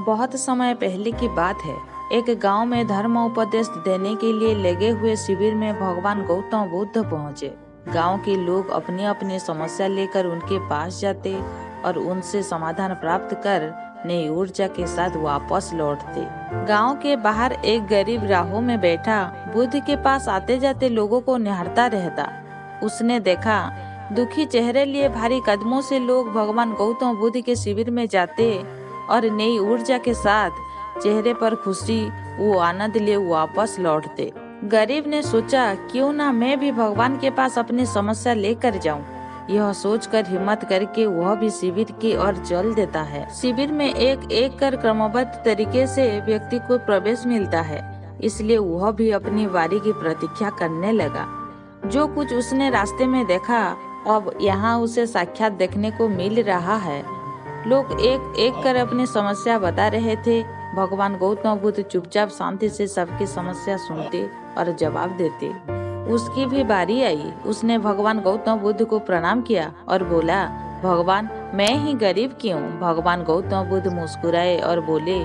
बहुत समय पहले की बात है। एक गांव में धर्म उपदेश देने के लिए लगे हुए शिविर में भगवान गौतम बुद्ध पहुंचे। गांव के लोग अपनी अपनी समस्या लेकर उनके पास जाते और उनसे समाधान प्राप्त कर नई ऊर्जा के साथ वापस लौटते। गांव के बाहर एक गरीब राहों में बैठा बुद्ध के पास आते जाते लोगों को निहारता रहता। उसने देखा दुखी चेहरे लिए भारी कदमों से लोग भगवान गौतम बुद्ध के शिविर में जाते और नई ऊर्जा के साथ चेहरे पर खुशी वो आनंद लिए वापस लौटते। गरीब ने सोचा क्यों ना मैं भी भगवान के पास अपनी समस्या लेकर जाऊं। यह सोचकर हिम्मत करके वह भी शिविर की ओर चल देता है। शिविर में एक एक कर क्रमबद्ध तरीके से व्यक्ति को प्रवेश मिलता है, इसलिए वह भी अपनी बारी की प्रतीक्षा करने लगा। जो कुछ उसने रास्ते में देखा अब यहाँ उसे साक्षात देखने को मिल रहा है। लोग एक एक कर अपनी समस्या बता रहे थे। भगवान गौतम बुद्ध चुपचाप शांति से सबकी समस्या सुनते और जवाब देते। उसकी भी बारी आई। उसने भगवान गौतम बुद्ध को प्रणाम किया और बोला, भगवान मैं ही गरीब क्यों? भगवान गौतम बुद्ध मुस्कुराए और बोले,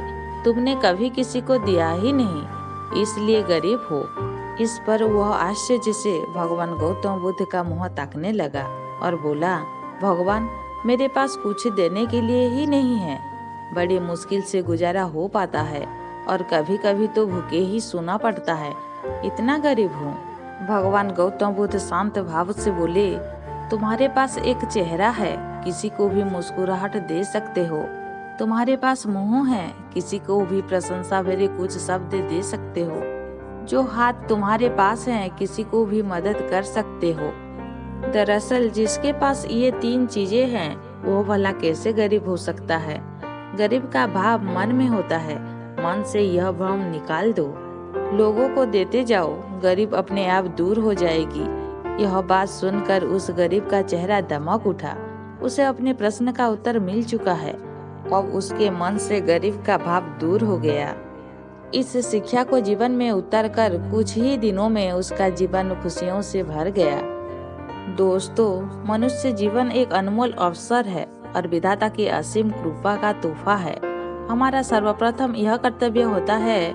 तुमने कभी किसी को दिया ही नहीं, इसलिए गरीब हो। इस पर वह आश्चर्य से भगवान गौतम बुद्ध का मुंह ताकने लगा और बोला, भगवान मेरे पास कुछ देने के लिए ही नहीं है। बड़ी मुश्किल से गुजारा हो पाता है और कभी कभी तो भूखे ही सोना पड़ता है, इतना गरीब हूँ। भगवान गौतम बुद्ध शांत भाव से बोले, तुम्हारे पास एक चेहरा है, किसी को भी मुस्कुराहट दे सकते हो। तुम्हारे पास मुंह है, किसी को भी प्रशंसा भरे कुछ शब्द दे सकते हो। जो हाथ तुम्हारे पास हैं, किसी को भी मदद कर सकते हो। दरअसल जिसके पास ये तीन चीजें हैं वो भला कैसे गरीब हो सकता है? गरीब का भाव मन में होता है। मन से यह भ्रम निकाल दो। लोगों को देते जाओ, गरीब अपने आप दूर हो जाएगी। यह बात सुनकर उस गरीब का चेहरा दमक उठा। उसे अपने प्रश्न का उत्तर मिल चुका है। अब उसके मन से गरीब का भाव दूर हो गया। इस शिक्षा को जीवन में उतार कर कुछ ही दिनों में उसका जीवन खुशियों से भर गया। दोस्तों, मनुष्य जीवन एक अनमोल अवसर है और विधाता की असीम कृपा का तोहफा है। हमारा सर्वप्रथम यह कर्तव्य होता है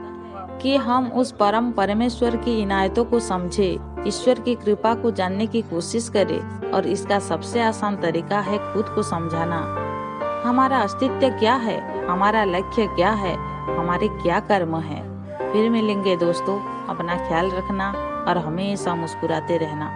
कि हम उस परम परमेश्वर की इनायतों को समझें, ईश्वर की कृपा को जानने की कोशिश करें और इसका सबसे आसान तरीका है खुद को समझाना। हमारा अस्तित्व क्या है, हमारा लक्ष्य क्या है, हमारे क्या कर्म है। फिर मिलेंगे दोस्तों, अपना ख्याल रखना और हमेशा मुस्कुराते रहना।